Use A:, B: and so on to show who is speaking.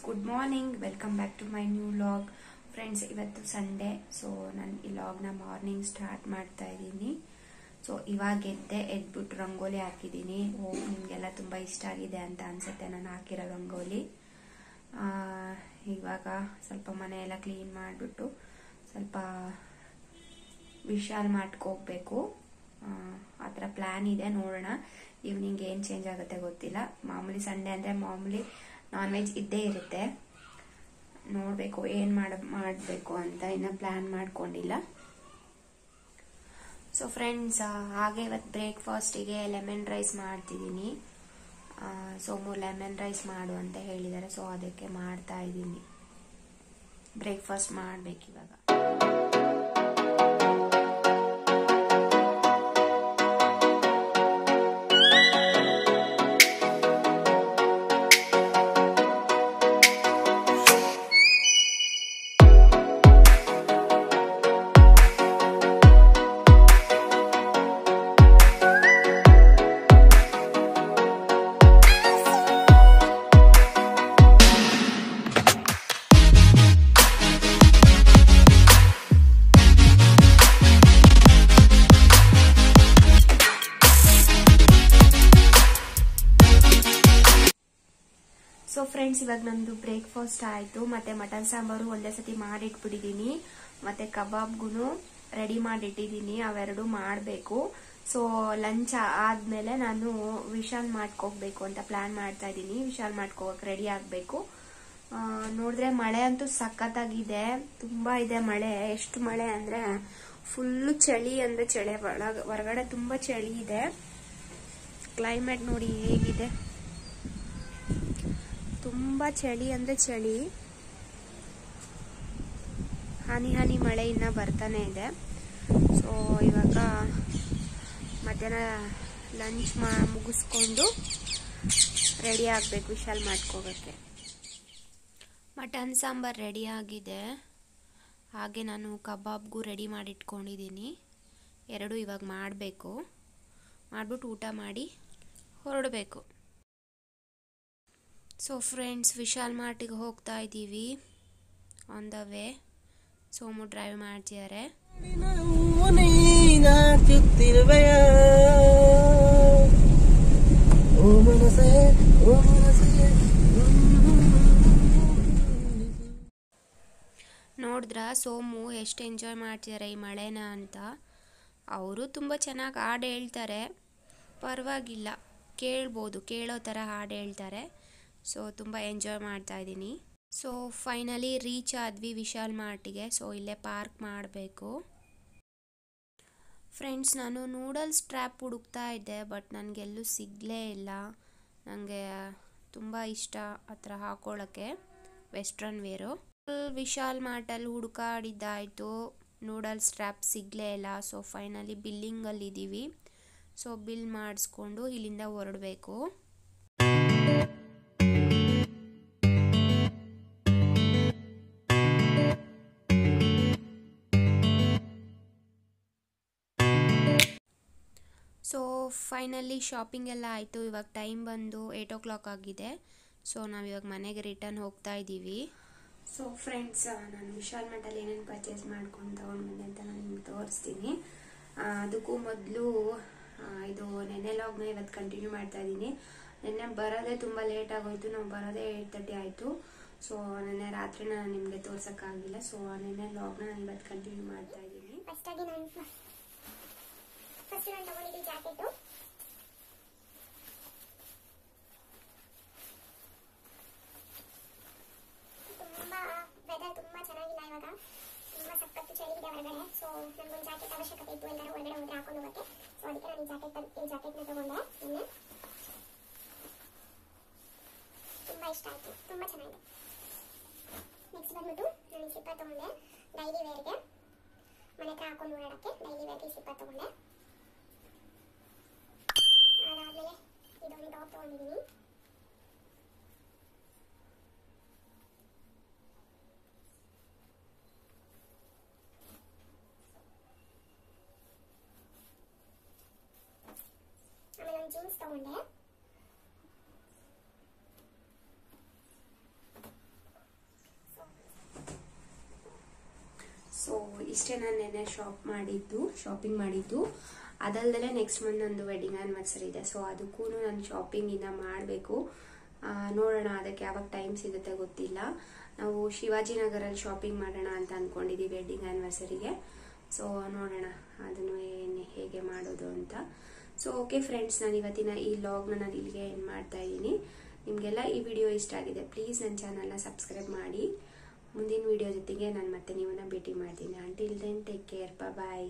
A: Good morning, welcome back to my new vlog. Friends, ಇವತ್ತು Sunday. So ನಾನು ಈ ವ್ಲಾಗ್ನ ಮಾರ್ನಿಂಗ್ ಸ್ಟಾರ್ಟ್ ಮಾಡ್ತಾ ಇದ್ದೀನಿ. ಸೊ ಇವಾಗ ಎದ್ಬಿಟ್ಟು ರಂಗೋಲಿ ಹಾಕಿದ್ದೀನಿ. ನಿಮಗೆಲ್ಲ ತುಂಬ ಇಷ್ಟ ಆಗಿದೆ ಅಂತ ಅನ್ಸುತ್ತೆ ನಾನು ಹಾಕಿರೋ ರಂಗೋಲಿ. ಇವಾಗ ಸ್ವಲ್ಪ ಮನೆ ಎಲ್ಲ ಕ್ಲೀನ್ ಮಾಡಿಬಿಟ್ಟು ಸ್ವಲ್ಪ ವಿಶಾಲ್ ಮಾರ್ಟ್ಗೆ ಹೋಗ್ಬೇಕು. ಆ ಥರ ಪ್ಲ್ಯಾನ್ ಇದೆ, ನೋಡೋಣ ಈವ್ನಿಂಗ್ ಏನು ಚೇಂಜ್ ಆಗುತ್ತೆ ಗೊತ್ತಿಲ್ಲ. ಮಾಮೂಲಿ ಸಂಡೇ ಅಂದರೆ ಮಾಮೂಲಿ ನಾನ್ ವೆಜ್ ಇದ್ದೇ ಇರುತ್ತೆ. ನೋಡಬೇಕು ಏನು ಮಾಡಬೇಕು ಅಂತ ಇನ್ನು ಪ್ಲ್ಯಾನ್ ಮಾಡ್ಕೊಂಡಿಲ್ಲ. ಸೊ ಫ್ರೆಂಡ್ಸ್, ಹಾಗೆ ಇವತ್ತು ಬ್ರೇಕ್ಫಾಸ್ಟಿಗೆ ಲೆಮನ್ ರೈಸ್ ಮಾಡ್ತಿದ್ದೀನಿ. ಸೋಮು ಲೆಮನ್ ರೈಸ್ ಮಾಡು ಅಂತ ಹೇಳಿದ್ದಾರೆ. ಸೊ ಅದಕ್ಕೆ ಮಾಡ್ತಾ ಇದ್ದೀನಿ. ಬ್ರೇಕ್ಫಾಸ್ಟ್ ಮಾಡಬೇಕಿವಾಗ. ಸೊ ಫ್ರೆಂಡ್ಸ್, ಇವಾಗ ನಂದು ಬ್ರೇಕ್ಫಾಸ್ಟ್ ಆಯಿತು. ಮತ್ತೆ ಮಟನ್ ಸಾಂಬಾರು ಒಂದೇ ಸತಿ ಮಾಡಿಟ್ಬಿಟ್ಟಿದ್ದೀನಿ. ಮತ್ತೆ ಕಬಾಬ್ಗೂ ರೆಡಿ ಮಾಡಿಟ್ಟಿದ್ದೀನಿ. ಅವೆರಡು ಮಾಡಬೇಕು. ಸೊ ಲಂಚ್ ಆದಮೇಲೆ ನಾನು ವಿಶಾಲ್ ಮಾಡ್ಕೋಗ್ಬೇಕು ಅಂತ ಪ್ಲಾನ್ ಮಾಡ್ತಾ ಇದ್ದೀನಿ. ವಿಶಾಲ್ ಮಾಡ್ಕೋಗಕ್ಕೆ ರೆಡಿ ಆಗಬೇಕು. ನೋಡಿದ್ರೆ ಮಳೆ ಅಂತೂ ಸಖತ್ತಾಗಿದೆ, ತುಂಬ ಇದೆ ಮಳೆ. ಎಷ್ಟು ಮಳೆ ಅಂದರೆ ಫುಲ್ಲು ಚಳಿ ಅಂದರೆ ಚಳಿ. ಹೊರಗಡೆ ತುಂಬ ಚಳಿ ಇದೆ. ಕ್ಲೈಮೇಟ್ ನೋಡಿ ಹೇಗಿದೆ, ತುಂಬ ಚಳಿ ಅಂದರೆ ಚಳಿ. ಹನಿ ಮಳೆ ಇನ್ನ ಬರ್ತಾನೆ ಇದೆ. ಸೊ ಇವಾಗ ಮಧ್ಯಾಹ್ನ ಲಂಚ್ ಮುಗಿಸ್ಕೊಂಡು ರೆಡಿ ಆಗಬೇಕು ವಿಶಾಲ್ ಮಾಡ್ಕೋಗಕ್ಕೆ. ಮಟನ್ ಸಾಂಬಾರ್ ರೆಡಿ ಆಗಿದೆ. ಹಾಗೆ ನಾನು ಕಬಾಬ್ಗೂ ರೆಡಿ ಮಾಡಿಟ್ಕೊಂಡಿದ್ದೀನಿ. ಎರಡು ಇವಾಗ ಮಾಡಬೇಕು. ಮಾಡಿಬಿಟ್ಟು ಊಟ ಮಾಡಿ ಹೊರಡಬೇಕು. ಸೊ ಫ್ರೆಂಡ್ಸ್, ವಿಶಾಲ್ ಮಾರ್ಟಿಗೆ ಹೋಗ್ತಾ ಇದ್ದೀವಿ. On the way. Somu drive ಮಾಡ್ತಿದ್ದಾರೆ. ನೋಡಿದ್ರ ಸೋಮು ಎಷ್ಟು ಎಂಜಾಯ್ ಮಾಡ್ತಿದ್ದಾರೆ ಈ ಮಳೆನ ಅಂತ. ಅವರು ತುಂಬ ಚೆನ್ನಾಗಿ ಹಾಡು ಹೇಳ್ತಾರೆ, ಪರವಾಗಿಲ್ಲ, ಕೇಳ್ಬೋದು, ಕೇಳೋ ಥರ ಹಾಡು ಹೇಳ್ತಾರೆ. ಸೊ ತುಂಬ ಎಂಜಾಯ್ ಮಾಡ್ತಾ ಇದ್ದೀನಿ. ಸೊ ಫೈನಲಿ ರೀಚ್ ಆದ್ವಿ ವಿಶಾಲ್ ಮಾರ್ಟಿಗೆ. ಸೊ ಇಲ್ಲೇ ಪಾರ್ಕ್ ಮಾಡಬೇಕು. ಫ್ರೆಂಡ್ಸ್, ನಾನು ನೂಡಲ್ಸ್ ಟ್ರ್ಯಾಪ್ ಹುಡುಕ್ತಾ ಇದ್ದೆ, ಬಟ್ ನನಗೆಲ್ಲೂ ಸಿಗಲೇ ಇಲ್ಲ. ನನಗೆ ತುಂಬ ಇಷ್ಟ ಆ ಥರ ಹಾಕೊಳ್ಳೋಕ್ಕೆ, ವೆಸ್ಟ್ರನ್ ವೇರು. ವಿಶಾಲ್ ಮಾರ್ಟಲ್ಲಿ ಹುಡುಕಾಡಿದ್ದಾಯಿತು, ನೂಡಲ್ಸ್ ಟ್ರ್ಯಾಪ್ ಸಿಗಲೇ ಇಲ್ಲ. ಸೊ ಫೈನಲಿ ಬಿಲ್ಲಿಂಗಲ್ಲಿ ಇದ್ದೀವಿ. ಸೊ ಬಿಲ್ ಮಾಡಿಸ್ಕೊಂಡು ಇಲ್ಲಿಂದ ಹೊರಡಬೇಕು. ಸೊ ಫೈನಲಿ ಶಾಪಿಂಗ್ ಎಲ್ಲ ಆಯಿತು. ಇವಾಗ ಟೈಮ್ ಬಂದು 8 o'clock ಆಗಿದೆ. ಸೊ ನಾವಿವಾಗ ಮನೆಗೆ ರಿಟರ್ನ್ ಹೋಗ್ತಾ ಇದ್ದೀವಿ. ಸೊ ಫ್ರೆಂಡ್ಸ್, ನಾನು ವಿಶಾಲ್ ಮಾರ್ಟಲ್ಲಿ ಏನೇನು ಪರ್ಚೇಸ್ ಮಾಡ್ಕೊಂಡು ತಗೊಂಡು ಬಂದೆ ಅಂತ ನಾನು ನಿಮ್ಗೆ ತೋರಿಸ್ತೀನಿ. ಅದಕ್ಕೂ ಮೊದಲು ಇದು ನೆನ್ನೆ ಲಾಗ್ನ ಇವತ್ತು ಕಂಟಿನ್ಯೂ ಮಾಡ್ತಾ ಇದ್ದೀನಿ. ನೆನ್ನೆ ಬರೋದೇ ತುಂಬ ಲೇಟ್ ಆಗೋಯ್ತು. ನಾವು ಬರೋದೇ 8:30 ಆಯಿತು. ಸೊ ನೆನ್ನೆ ರಾತ್ರಿ ನಾನು ನಿಮಗೆ ತೋರ್ಸೋಕ್ಕಾಗಿಲ್ಲ. ಸೊ ನೆನ್ನೆ ಲಾಗ್ನ ನಾನು ಇವತ್ತು ಕಂಟಿನ್ಯೂ ಮಾಡ್ತಾ ಇದ್ದೀನಿ.
B: ಫಸ್ಟ್ ನಾನು ತಗೊಂಡಿದ್ದು ಜಾಕೆಟು. ತುಂಬ ವೆದರ್ ತುಂಬ ಚೆನ್ನಾಗಿಲ್ಲ ಇವಾಗ, ತುಂಬ ಸಖತ್ತು ಚಳಿ ಇದೆ ಹೊರಗಡೆ. ಸೊ ನನಗೊಂದು ಜಾಕೆಟ್ ಅವಶ್ಯಕತೆ ಇತ್ತು, ಎಲ್ಲರೂ ಹೊರಗಡೆ ಹೋದ್ರೆ ಹಾಕೊಂಡು ಹೋಗೋಕ್ಕೆ. ಸೊ ಅದಕ್ಕೆ ನಾನು ಈ ಜಾಕೆಟ್ನ ತಗೊಂಡೆ. ನಿನ್ನೆ ತುಂಬ ಇಷ್ಟ ಆಯಿತು, ತುಂಬ ಚೆನ್ನಾಗಿದೆ. ನೆಕ್ಸ್ಟ್ ಬಂದ್ಬಿಟ್ಟು ನಾನು ಈ ಸಿಪ್ಪರ್ ತಗೊಂಡೆ ಡೈಲಿ ವೇರ್ಗೆ, ಮನೆ ಹತ್ರ ಹಾಕೊಂಡು ಓಡಾಡೋಕ್ಕೆ. ಡೈಲಿ ವೇರ್ಗೆ ಈ ಸಿಪ್ಪರ್ ತಗೊಂಡೆ. ಅದಾದಮೇಲೆ ಇದೊಂದು ಟಾಪ್ ತೊಗೊಂಡಿದ್ದೀನಿ. ಆಮೇಲೆ ಒಂದು ಜೀನ್ಸ್ ತೊಗೊಂಡೆ.
A: ಇಷ್ಟೇ ನಾನು ನೆನ್ನೆ ಶಾಪಿಂಗ್ ಮಾಡಿದ್ದು. ಅದಲ್ದಲೆ ನೆಕ್ಸ್ಟ್ ಮಂತ್ ನಂದು ವೆಡ್ಡಿಂಗ್ ಆನಿವರ್ಸರಿ ಇದೆ. ಸೊ ಅದಕ್ಕೂ ನಾನು ಶಾಪಿಂಗ್ ಇನ್ನ ಮಾಡಬೇಕು. ನೋಡೋಣ, ಅದಕ್ಕೆ ಯಾವಾಗ ಟೈಮ್ ಸಿಗುತ್ತೆ ಗೊತ್ತಿಲ್ಲ. ನಾವು ಶಿವಾಜಿನಗರಲ್ಲಿ ಶಾಪಿಂಗ್ ಮಾಡೋಣ ಅಂತ ಅನ್ಕೊಂಡಿದೀವಿ ವೆಡ್ಡಿಂಗ್ ಆನಿವರ್ಸರಿಗೆ. ಸೊ ನೋಡೋಣ ಅದನ್ನು ಹೇಗೆ ಮಾಡೋದು ಅಂತ. ಸೊ ಓಕೆ ಫ್ರೆಂಡ್ಸ್, ನಾನು ಇವತ್ತಿನ ಈ ವ್ಲಾಗ್ನ ನಾನು ಇಲ್ಲಿಗೆ ಎಂಡ್ ಮಾಡ್ತಾ ಇದ್ದೀನಿ. ನಿಮಗೆಲ್ಲ ಈ ವಿಡಿಯೋ ಇಷ್ಟ ಆಗಿದೆ, ಪ್ಲೀಸ್ ನನ್ನ ಚಾನಲ್ನ ಸಬ್ಸ್ಕ್ರೈಬ್ ಮಾಡಿ. ಮುಂದಿನ ವಿಡಿಯೋ ಜೊತೆಗೆ ನಾನು ಮತ್ತೆ ನಿಮ್ಮನ್ನ ಭೇಟಿ ಮಾಡ್ತೀನಿ. ಅಂಟಿಲ್ ದೆನ್ ಟೇಕ್ ಕೇರ್, ಬಾಯ್.